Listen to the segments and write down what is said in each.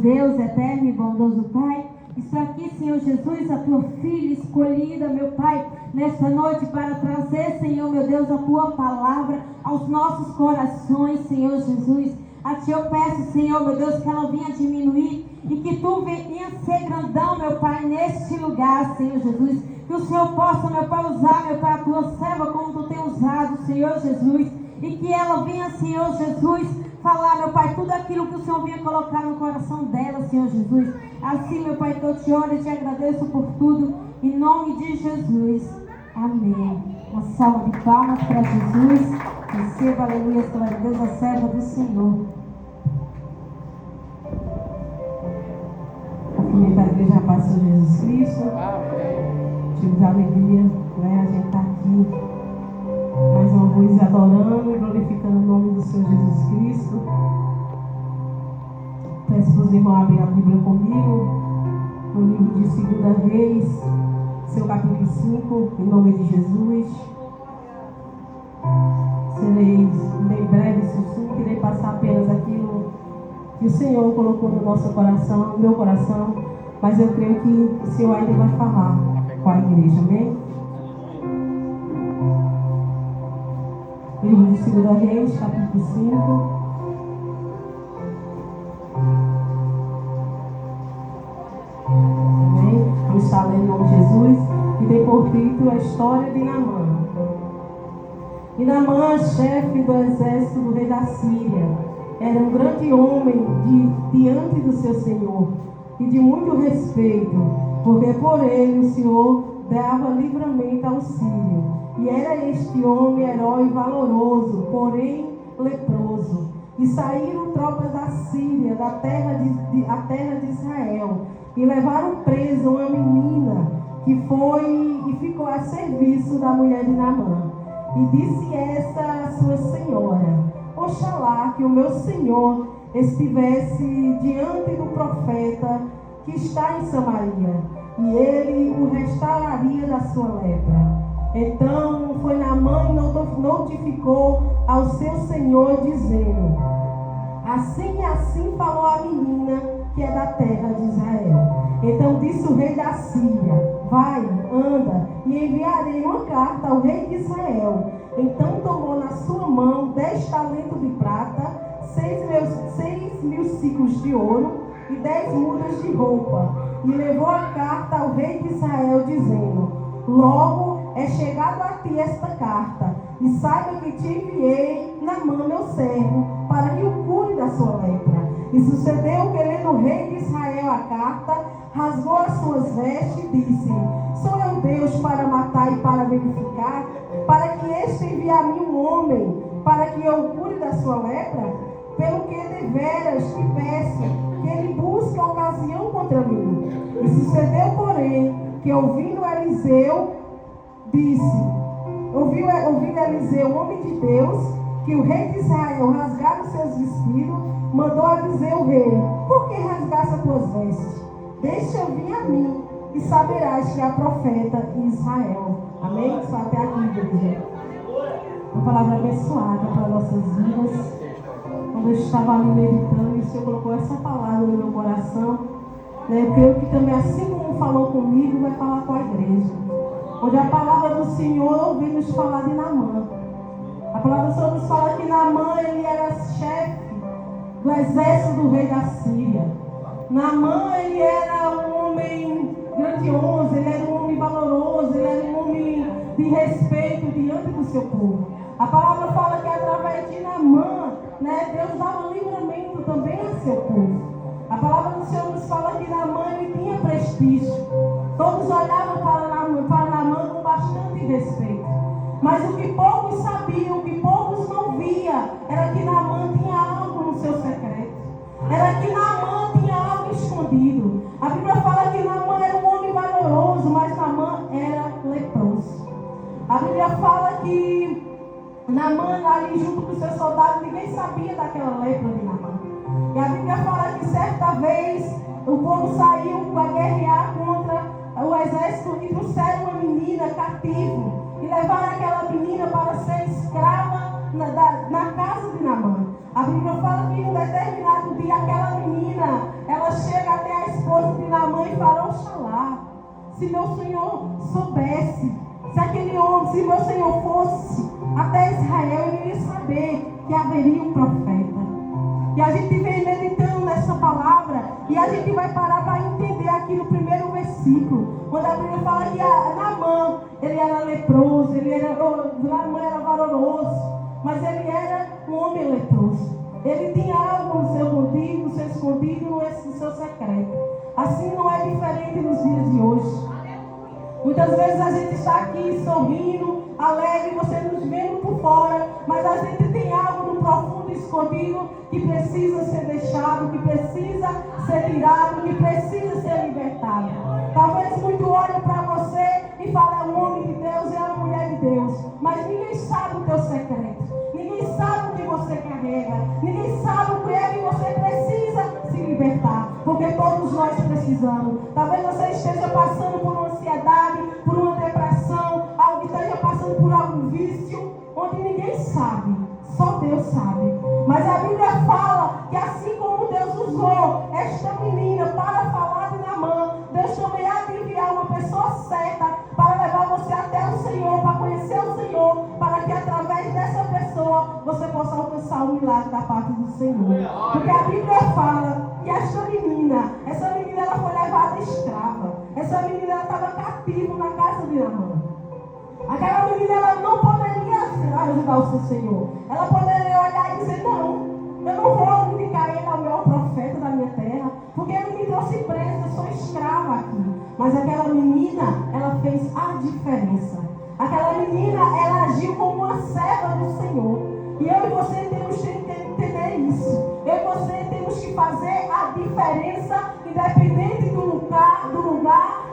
Deus eterno e bondoso Pai, estou aqui, Senhor Jesus, a tua filha escolhida, meu Pai, nesta noite para trazer, Senhor, meu Deus, a tua palavra aos nossos corações, Senhor Jesus. A ti eu peço, Senhor, meu Deus, que ela venha diminuir e que tu venha ser grandão, meu Pai, neste lugar, Senhor Jesus. Que o Senhor possa, meu Pai, usar, meu Pai, a tua serva como tu tem usado, Senhor Jesus. E que ela venha, Senhor Jesus, falar, meu Pai, tudo aquilo que o Senhor vinha colocar no coração dela, Senhor Jesus. Assim, meu Pai, que eu te oro e te agradeço por tudo, em nome de Jesus. Amém. Uma salva de palmas para Jesus. Receba, aleluia, glória a Deus, a serva do Senhor. Aqui da igreja Paz do Senhor Jesus Cristo. Tive de alegria, né? A gente está aqui mais uma vez adorando e glorificando o nome do Senhor Jesus Cristo. Peço para os irmãos abrirem a Bíblia comigo no livro de 2 Reis, seu capítulo 5, em nome de Jesus. Serei bem breve, sucinto, irei passar apenas aquilo que o Senhor colocou no nosso coração, no meu coração, mas eu creio que o Senhor ainda vai falar com a igreja, amém? Livro de 2 Reis, capítulo 5. Amém? Vamos estar lendo em nome de Jesus. E tem por título a história de Naamã. E Naamã, chefe do exército do rei da Síria, era um grande homem diante do seu Senhor e de muito respeito, porque por ele o Senhor dava livramento ao sírio. E era este homem herói valoroso, porém leproso. E saíram tropas da Síria, da terra de Israel, e levaram presa uma menina que ficou a serviço da mulher de Naamã. E disse esta a sua senhora: oxalá que o meu senhor estivesse diante do profeta que está em Samaria, e ele o restauraria da sua lepra. Então foi Naamã e notificou ao seu senhor, dizendo: assim falou a menina que é da terra de Israel. Então disse o rei da Síria: vai, anda, e enviarei uma carta ao rei de Israel. Então tomou na sua mão 10 talentos de prata, 6.000 ciclos de ouro e 10 mudas de roupa, e levou a carta ao rei de Israel, dizendo: logo é chegado a ti esta carta, e saiba que te enviei Naamã, meu servo, para que o cure da sua lepra. E sucedeu que, lendo o rei de Israel a carta, rasgou as suas vestes e disse: sou eu Deus para matar e para verificar, para que este envie a mim um homem, para que eu o cure da sua lepra? Pelo que deveras te peço que ele busque ocasião contra mim. E sucedeu, porém, que ouvindo Eliseu, ouvindo Eliseu, o homem de Deus, que o rei de Israel rasgara os seus vestidos, mandou a dizer o rei: por que rasgaste as tuas vestes? Deixa eu vir a mim, e saberás que há profeta em Israel. Amém? Só até aqui, igreja. Uma palavra abençoada para nossas vidas. Quando eu estava ali meditando, e o Senhor colocou essa palavra no meu coração, né? Eu creio que também, assim como falou comigo, vai falar com a igreja. Onde a palavra do Senhor vem nos falar de Naamã. A palavra do Senhor nos fala que Naamã, ele era chefe do exército do rei da Síria. Naamã, ele era um homem grandioso, ele era um homem valoroso, ele era um homem de respeito diante do seu povo. A palavra fala que através de Naamã, né, Deus dava livramento também a seu povo. A palavra do Senhor nos fala que Naamã, ele tinha prestígio. Todos olhavam para Naamã com bastante respeito. Mas o que poucos sabiam, o que poucos não viam, era que Naamã tinha algo no seu secreto. Era que Naamã tinha algo escondido. A Bíblia fala que Naamã era um homem valoroso, mas Naamã era leproso. A Bíblia fala que Naamã, ali junto com os seus soldados, ninguém sabia daquela lepra de Naamã. E a Bíblia fala que certa vez o povo saiu para guerrear contra o exército e trouxeram uma menina cativa e levaram aquela menina para ser escrava na casa de Naamã. A Bíblia fala que em um determinado dia aquela menina, ela chega até a esposa de Naamã e fala: Oxalá, se meu Senhor soubesse, se aquele homem, se meu Senhor fosse até Israel, ele iria saber que haveria um profeta. E a gente vem meditando nessa palavra e a gente vai parar para entender aqui no primeiro versículo, quando a Bíblia fala que Naamã, ele era leproso, Naamã era valoroso, mas ele era um homem leproso. Ele tinha algo no seu escondido, no seu secreto. Assim não é diferente nos dias de hoje. Muitas vezes a gente está aqui sorrindo, alegre, você nos vendo por fora, mas a gente tem algo no profundo escondido que precisa ser deixado, que precisa ser tirado, que precisa ser libertado. Talvez muito olhem para você e falem: é um homem de Deus, é uma mulher de Deus, mas ninguém sabe o teu secreto, ninguém sabe o que você carrega, ninguém sabe o que é que você precisa se libertar, porque todos nós precisamos. Talvez você esteja passando por uma ansiedade, por uma depressão, alguém esteja passando por algum vício, onde ninguém sabe, só Deus sabe. Mas a Bíblia fala que assim como Deus usou esta menina para falar de Naamã, Deus também há de enviar uma pessoa certa para levar você até o Senhor, para conhecer o Senhor, para que através dessa pessoa você possa alcançar o milagre da parte do Senhor. Porque a Bíblia fala que essa menina ela foi levada escrava. Essa menina estava cativa na casa de Naamã. Aquela menina ela não poderia ajudar o seu Senhor. Ela poderia olhar e dizer: não, eu não vou indicar ele ao maior profeta da minha terra, porque ele me trouxe presa, eu sou escrava aqui. Mas aquela menina, ela fez a diferença. Aquela menina, ela agiu como uma serva do Senhor. E eu e você temos que entender isso. Eu e você temos que fazer a diferença, independente do lugar,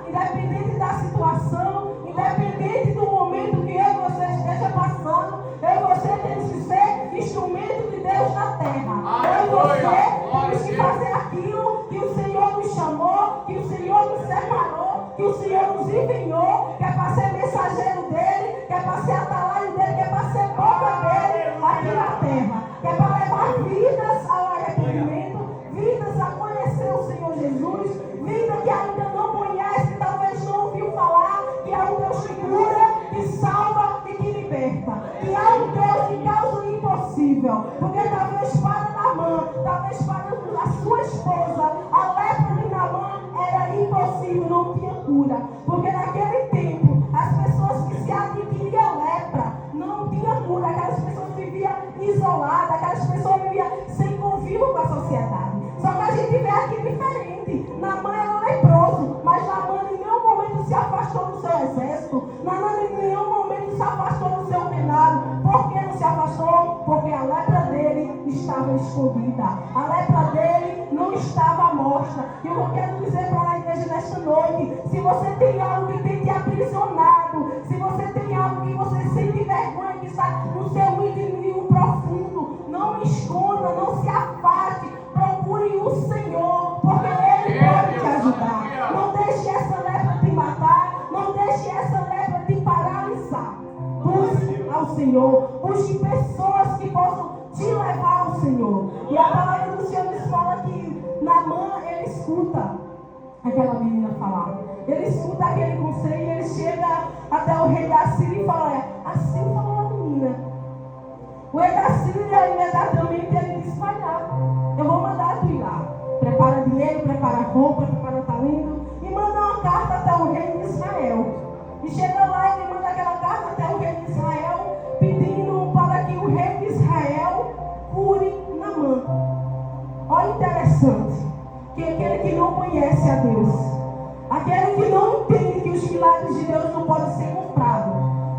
independente da situação, independente do momento que eu e você esteja passando. Eu e você temos que ser instrumento de Deus na terra. Eu e você temos que fazer aquilo que o Senhor nos chamou, que o Senhor nos separou, que o Senhor nos enviou, que é para ser mensageiro dele, que é para ser atalaio dele, que é para ser boca dele aqui na terra, que é para levar vidas ao arrependimento, vidas a conhecer o Senhor Jesus, vida que ainda não conhece, talvez não ouviu falar, que é um Deus que cura, que salva e que liberta, que é um Deus que causa o impossível, porque talvez para Naamã, talvez para a sua esposa, a lepra de Naamã era impossível, não tinha cura, porque naquele tempo, as pessoas que se adquiriam lepra, não tinha cura, aquelas pessoas viviam isoladas, aquelas pessoas viviam sem convívio com a sociedade. Só que a gente vê aqui diferente. Naamã era leproso, mas Naamã em nenhum momento se afastou do seu exército. Naamã em nenhum momento se afastou do seu reinado. Por que não se afastou? Porque a lepra dele estava escondida. A lepra dele não estava à mostra. E eu quero dizer para a igreja nesta noite: se você tem algo que tem te aprisionado, se você tem algo que você sente vergonha, que está no seu íntimo profundo, não esconda, não se afaste, procure o Senhor, porque Ele pode te ajudar. Não deixe essa lepra te matar, não deixe essa lepra te paralisar. Busque ao Senhor, busque pessoas que possam te levar ao Senhor. E a palavra do Senhor nos fala que Naamã, ele escuta aquela menina falar. Ele escuta aquele conselho e ele chega até o rei da Síria e fala: assim falou a menina. O rei da Síria imediatamente ele diz: vai lá, eu vou mandar tu ir lá. Prepara dinheiro, prepara roupa, prepara talento e manda uma carta até o rei de Israel. E chega lá e ele manda aquela carta até o rei de Israel, pedindo para que o rei de Israel cure Naamã. Olha interessante, que aquele que não conhece a Deus, aquele que não entende que os milagres de Deus não podem ser comprados,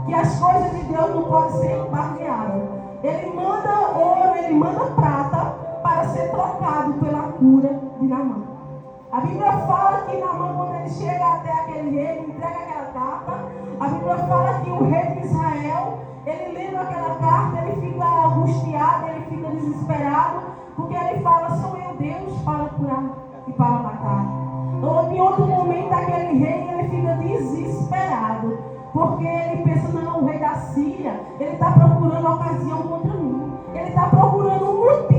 que as coisas de Deus não podem ser barganhadas, ele manda ouro, ele manda prata para ser trocado pela cura de Naamã. A Bíblia fala que Naamã, quando ele chega até aquele rei, ele entrega aquela carta. A Bíblia fala que o rei de Israel, ele lendo aquela carta, ele fica angustiado, ele fica desesperado, porque ele fala: sou eu Deus para curar e para matar. Em outro momento, aquele rei, ele fica desesperado, porque ele pensa: não, o rei da Síria, ele está procurando ocasião contra mim, ele está procurando um motivo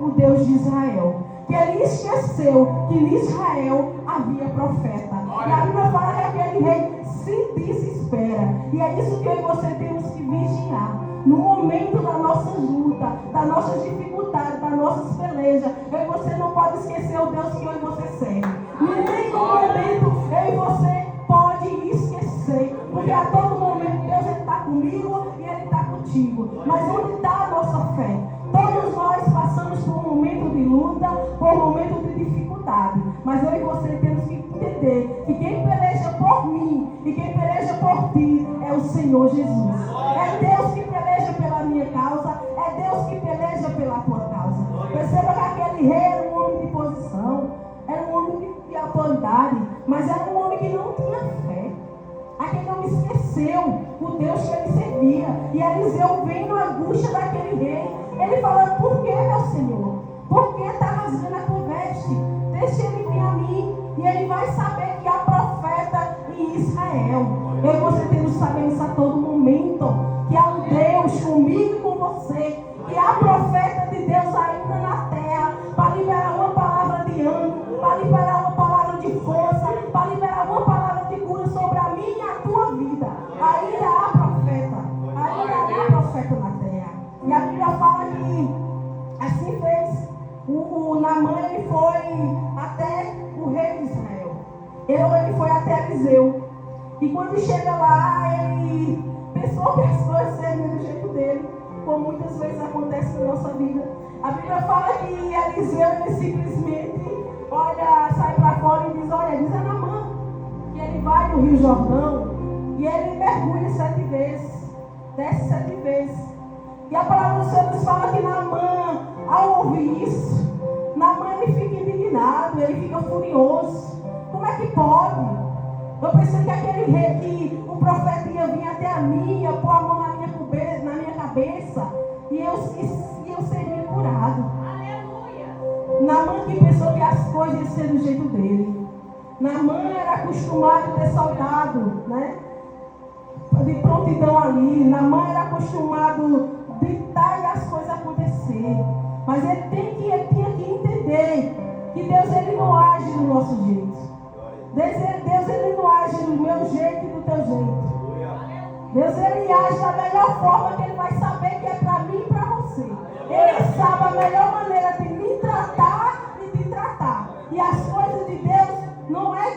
o Deus de Israel. Que ele esqueceu que em Israel havia profeta. E a Bíblia fala que aquele rei se desespera. E é isso que eu e você temos que vigiar. No momento da nossa luta, das nossas dificuldades, das nossas pelejas, eu e você não pode esquecer o Deus que eu e você serve. Em nenhum momento eu e você pode esquecer. Porque a todo momento Deus está comigo e Ele está contigo. Mas onde está a nossa fé? Todos nós passamos por um momento de luta, por um momento de dificuldade. Mas eu e você temos que entender que quem peleja por mim e quem peleja por ti é o Senhor Jesus. É Deus que peleja pela minha causa, é Deus que peleja pela tua causa. Perceba que aquele rei era um homem de posição, era um homem de autoridade, mas era um homem que não tinha fé. Aquele homem esqueceu o Deus que ele servia. E Eliseu vem na angústia daquele rei. Ele fala: por que, meu Senhor? Por que está rasgando a tua veste? Deixa ele vir a mim e ele vai saber que há profeta em Israel. Eu e você temos que saber isso a todo momento. Que há um Deus comigo e com você. Que há profeta de Deus ainda na terra para liberar uma palavra de ânimo, para liberar uma palavra de força, para liberar uma palavra de cura sobre a minha e a tua vida. Ainda há profeta. Ainda há profeta na terra. E a Bíblia fala que assim fez. O Naamã, ele foi até o rei de Israel. Ele foi até Eliseu. E quando chega lá, ele pensou que as coisas seriam do jeito dele, como muitas vezes acontece na nossa vida. A Bíblia fala que Eliseu, ele simplesmente sai para fora e diz: olha, diz a Naamã que ele vai no Rio Jordão e ele mergulha 7 vezes, desce 7 vezes. E a palavra do Senhor nos fala que Naamã, ao ouvir isso, Naamã ele fica indignado, ele fica furioso. Como é que pode? Eu pensei que aquele rei, que o profeta ia vir até a mim, ia pôr a mão na minha cabeça e eu seria curado. Aleluia! Naamã que pensou que as coisas iam ser do jeito dele. Naamã era acostumado a ter soldado, né? De prontidão ali. Naamã era acostumado a gritar e as coisas acontecer. Mas ele tinha que entender que Deus ele não age do nosso jeito. Deus ele não age do meu jeito e do teu jeito. Deus ele age da melhor forma que ele vai saber que é para mim e para você. Ele sabe a melhor maneira de me tratar e de tratar. E as coisas de Deus não é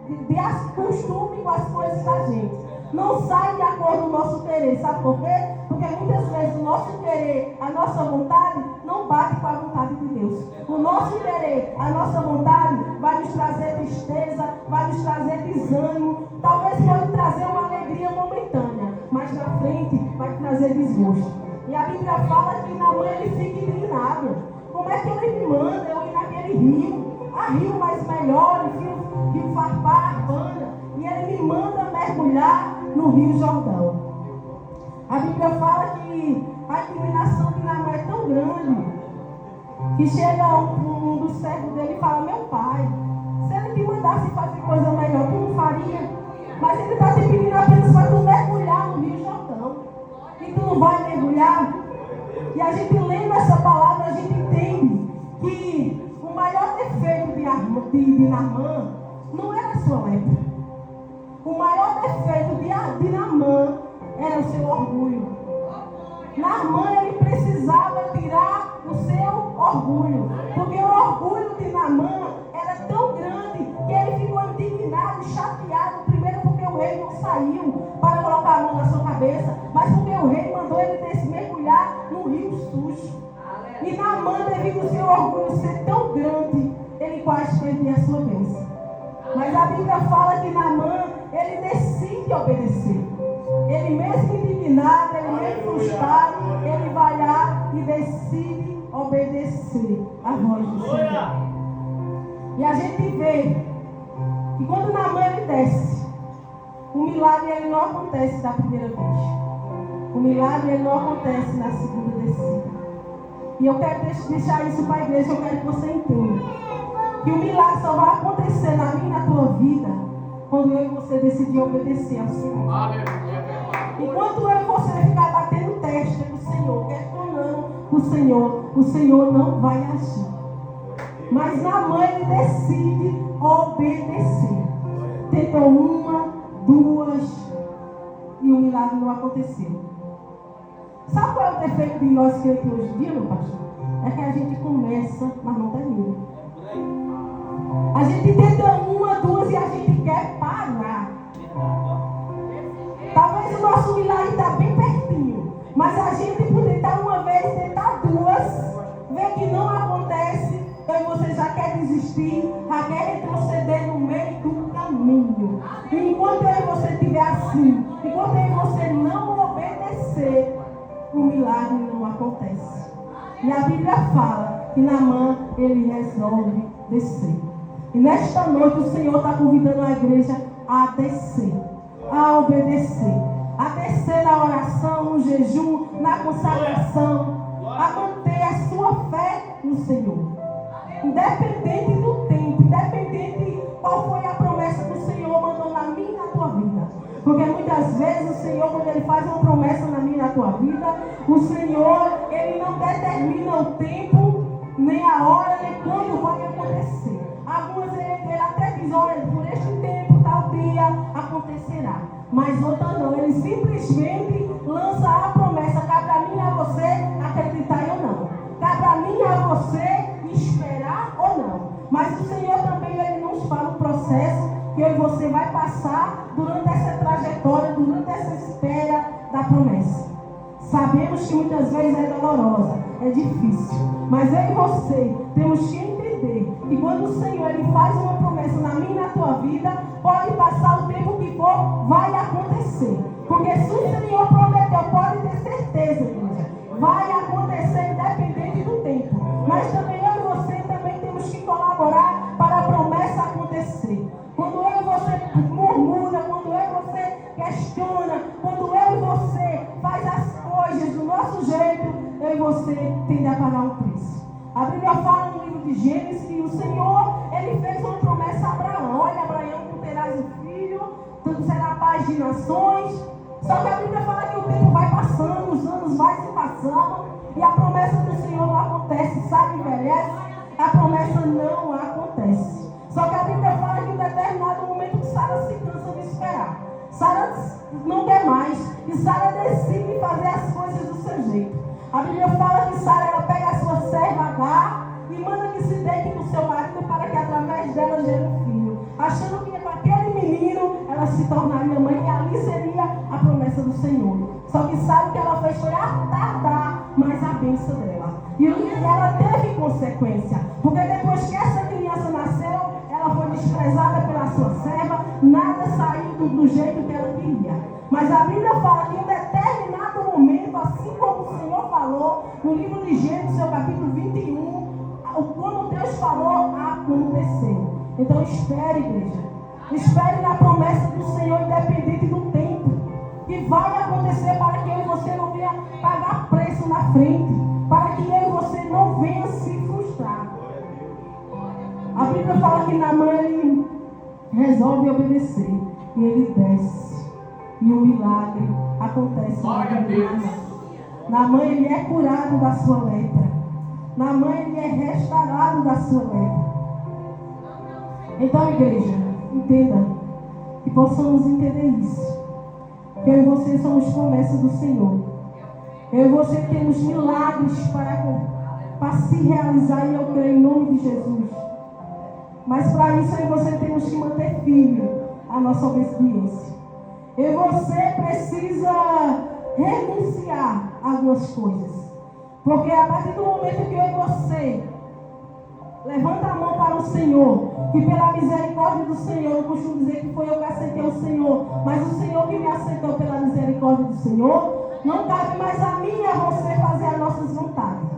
de costume com as coisas da gente. Não sai de acordo com o nosso querer. Sabe por quê? Porque muitas vezes o nosso querer, a nossa vontade, não bate com a vontade de Deus. O nosso querer, a nossa vontade, vai nos trazer tristeza, vai nos trazer desânimo. Talvez pode trazer uma alegria momentânea, mas na frente vai trazer desgosto. E a Bíblia fala que Naamã ele fica indignado. Como é que ele me manda eu ir naquele rio? Há rio mais melhor, rio Farpar, Arbana. E ele me manda mergulhar no Rio Jordão. A Bíblia fala que a indignação de Naamã é tão grande que chega um dos servos dele e fala: meu pai, se ele te mandasse fazer coisa melhor, tu não faria? Mas ele está te pedindo apenas para tu mergulhar no Rio Jordão. E tu não vai mergulhar? E a gente lendo essa palavra, a gente entende que o maior defeito de Naamã não era a sua lepra. O maior defeito de Naamã era o seu orgulho. Naamã ele precisava tirar o seu orgulho. Porque o orgulho de Naamã era tão grande que ele ficou indignado, chateado. Primeiro porque o rei não saiu para colocar a mão na sua cabeça, mas porque o rei mandou ele mergulhar no rio sujo. E Naamã, devido ao seu orgulho ser tão grande, ele quase perdia a sua bênção. Mas a Bíblia fala que Naamã, ele decide obedecer. Ele mesmo indignado, ele mesmo frustrado, ele vai lá e decide obedecer a voz do Senhor. E a gente vê que quando Naamã ele desce, o milagre ele não acontece da primeira vez. O milagre ele não acontece na segunda descida. E eu quero deixar isso para a igreja, eu quero que você entenda. Que o milagre só vai acontecer na minha e na tua vida quando eu e você decidir obedecer ao Senhor. Enquanto eu e você ficar batendo protesta com o Senhor, questionando o Senhor não vai agir. Mas Naamã, ele decide obedecer. Tentou uma, duas, e o milagre não aconteceu. Sabe qual é o defeito de nós crentes hoje em dia, meu pastor? É que a gente começa, mas não termina. A gente tenta uma, duas e a gente quer parar. Talvez o nosso milagre está bem pertinho, mas a gente por tentar uma vez, tentar duas, ver que não acontece, então você já quer desistir, já quer retroceder no meio do caminho. E enquanto eu e você estiver assim, enquanto eu e você não obedecer, o milagre não acontece. E a Bíblia fala que Naamã, ele resolve descer. E nesta noite o Senhor está convidando a igreja a descer, a obedecer, a descer na oração, no jejum, na consagração, a manter a sua fé no Senhor. Independente do tempo, independente de qual foi a promessa que o Senhor mandou na minha e na tua vida. Porque muitas vezes o Senhor, quando Ele faz uma promessa na minha e na tua vida, o Senhor, Ele não determina o tempo, nem a hora, nem quando vai acontecer. Algumas Ele até diz, olha, por este tempo, tal dia, acontecerá. Mas outra não, Ele simplesmente lança a promessa. Cabe a mim e a você acreditar ou não. Cabe a mim e a você esperar ou não. Mas o Senhor também, Ele nos fala o processo que eu e você vai passar durante essa trajetória, durante essa espera da promessa. Sabemos que muitas vezes é dolorosa, é difícil, mas eu e você temos que entender que quando o Senhor Ele faz uma promessa na minha e na tua vida, pode passar o tempo que for, vai acontecer. Porque se o Senhor prometeu, pode ter certeza, igreja, vai acontecer independente do tempo. Mas também eu e você também temos que colaborar para a promessa acontecer. Quando eu e você murmura, quando eu e você questiona, quando eu e você faz as coisas do nosso jeito, eu e você tende a pagar um preço. A Bíblia fala no livro de Gênesis que o Senhor, Ele fez uma promessa a Abraão. Olha, Abraão, tu terás um filho, tu serás pai de nações. Só que a Bíblia fala que o tempo vai passando, os anos vai se passando, e a promessa do Senhor não acontece, sabe, envelhece, a promessa não acontece. Só que a Bíblia fala que em determinado momento Sara se cansa de esperar. Sara não quer mais. E Sara decide fazer as coisas do seu jeito. A Bíblia fala que Sara, ela pega a sua serva Agar e manda que se deite com seu marido para que através dela gere um filho. Achando que com aquele menino ela se tornaria mãe e ali seria a promessa do Senhor. Só que sabe que ela fez foi atardar mais a bênção dela. E ela teve consequência. Porque depois que essa criança nasceu, ela foi desprezada pela sua serva, nada saiu do jeito que ela queria. Mas a Bíblia fala que em determinado momento, assim como o Senhor falou, no livro de Gênesis, seu capítulo 21, quando Deus falou, aconteceu. Então espere, igreja. Espere na promessa do Senhor, independente do tempo. Que vai acontecer para que eu e você não venha pagar preço na frente. Para que eu e você não venha se frustrar. A Bíblia fala que Naamã, ele resolve obedecer. E ele desce. E o milagre acontece. Naamã, ele é curado da sua lepra. Naamã, ele é restaurado da sua lepra. Então, igreja, entenda. Que possamos entender isso. Que eu e você somos promessas do Senhor. Eu e você temos milagres para se realizar. E eu creio em nome de Jesus. Mas para isso eu e você temos que manter firme a nossa obediência. Eu e você precisa renunciar a algumas coisas. Porque a partir do momento que eu e você levanta a mão para o Senhor, que pela misericórdia do Senhor, eu costumo dizer que foi eu que aceitei o Senhor, mas o Senhor que me aceitou pela misericórdia do Senhor, não cabe mais a mim e a você fazer as nossas vontades.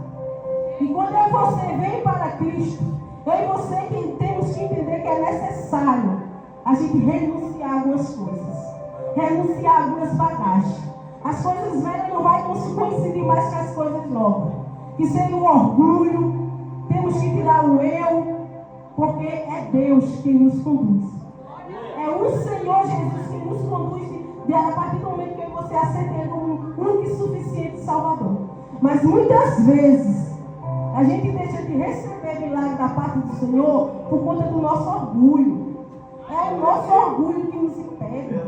E quando eu e você vem para Cristo, eu e você que temos que entender que é necessário a gente renunciar a algumas coisas. Renunciar a algumas bagagens. As coisas velhas não vão coincidir mais com as coisas novas. Que seria o orgulho. Temos que tirar o eu. Porque é Deus que nos conduz. É o Senhor Jesus que nos conduz. A partir do momento que você aceita Ele como único e suficiente Mas muitas vezes a gente deixa de receber milagre da parte do Senhor por conta do nosso orgulho. É o nosso orgulho que nos impede.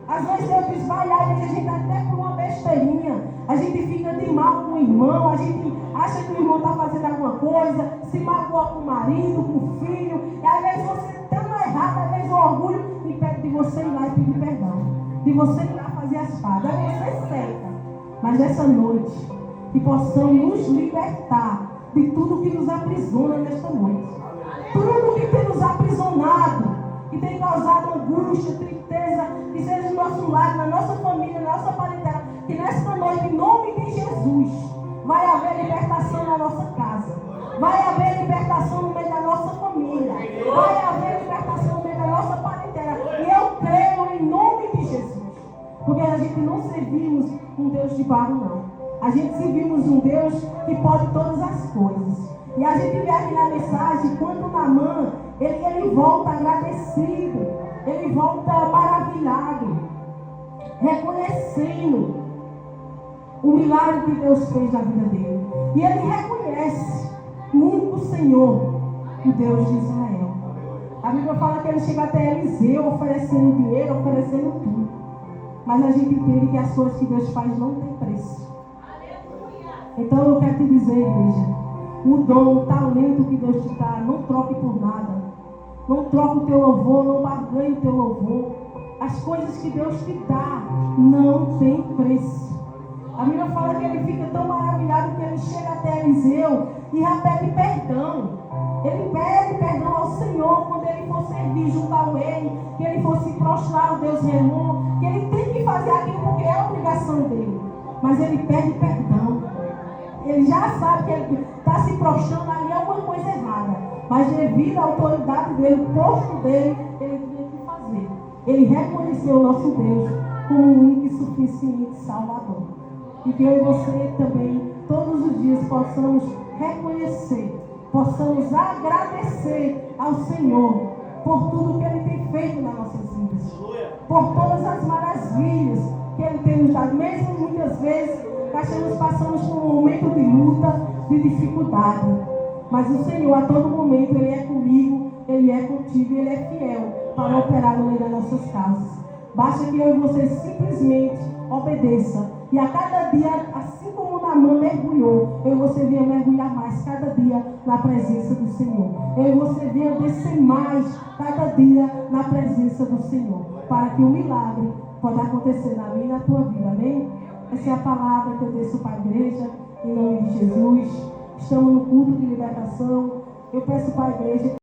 Às vezes Deus diz, vai lá, e a gente até por uma besteirinha, a gente fica de mal com o irmão, a gente acha que o irmão está fazendo alguma coisa, se magoa com o marido, com o filho, e às vezes você estando errado, às vezes o orgulho impede de você ir lá e pedir perdão, de você ir lá fazer as pazes, aí você seca. Mas nessa noite, que possamos nos libertar de tudo que nos aprisiona nesta noite. Tudo que tem nos aprisionado, que tem causado angústia, tristeza, que seja no nosso lar, na nossa família, na nossa parentela, que nesta noite, em nome de Jesus, vai haver libertação na nossa casa, vai haver libertação no meio da nossa família, vai haver libertação no meio da nossa parentela, e eu creio em nome de Jesus, porque a gente não servimos um Deus de barro, não. A gente servimos um Deus que pode todas as coisas. E a gente vê aqui na mensagem, quando Naamã, ele volta agradecido, ele volta maravilhado, reconhecendo o milagre que Deus fez na vida dele. E ele reconhece o único Senhor, o Deus de Israel. A Bíblia fala que ele chega até Eliseu oferecendo dinheiro, oferecendo tudo. Mas a gente entende que as coisas que Deus faz não tem preço. Então eu quero te dizer, igreja, o dom, o talento que Deus te dá, não troque por nada. Não troque o teu louvor, não barganhe o teu louvor. As coisas que Deus te dá não tem preço. A Bíblia fala que ele fica tão maravilhado que ele chega até Eliseu e já pede perdão. Ele pede perdão ao Senhor quando ele for servir junto ao rei, que ele for se prostrar ao Deus Remon, que ele tem que fazer aquilo porque é a obrigação dele. Mas ele pede perdão. Ele já sabe que ele está se prostrando ali, é alguma coisa errada. Mas devido à autoridade dele, o posto dele, ele tinha que fazer. Ele reconheceu o nosso Deus como o único e suficiente Salvador. E que eu e você também, todos os dias, possamos reconhecer, possamos agradecer ao Senhor por tudo que Ele tem feito nas nossas vidas. Por todas as maravilhas que Ele tem nos dado. Mesmo muitas vezes, passamos por um momento de luta, de dificuldade. Mas o Senhor, a todo momento, Ele é comigo, Ele é contigo, Ele é fiel para operar no meio das nossas casas. Basta que eu e você simplesmente obedeça. E a cada dia, assim como Naamã mergulhou, eu e você venha mergulhar mais cada dia na presença do Senhor. Eu e você venha descer mais cada dia na presença do Senhor. Para que o milagre possa acontecer na minha e na tua vida. Amém? Essa é a palavra que eu desço para a igreja, em nome de Jesus. Estamos no culto de libertação. Eu peço para a igreja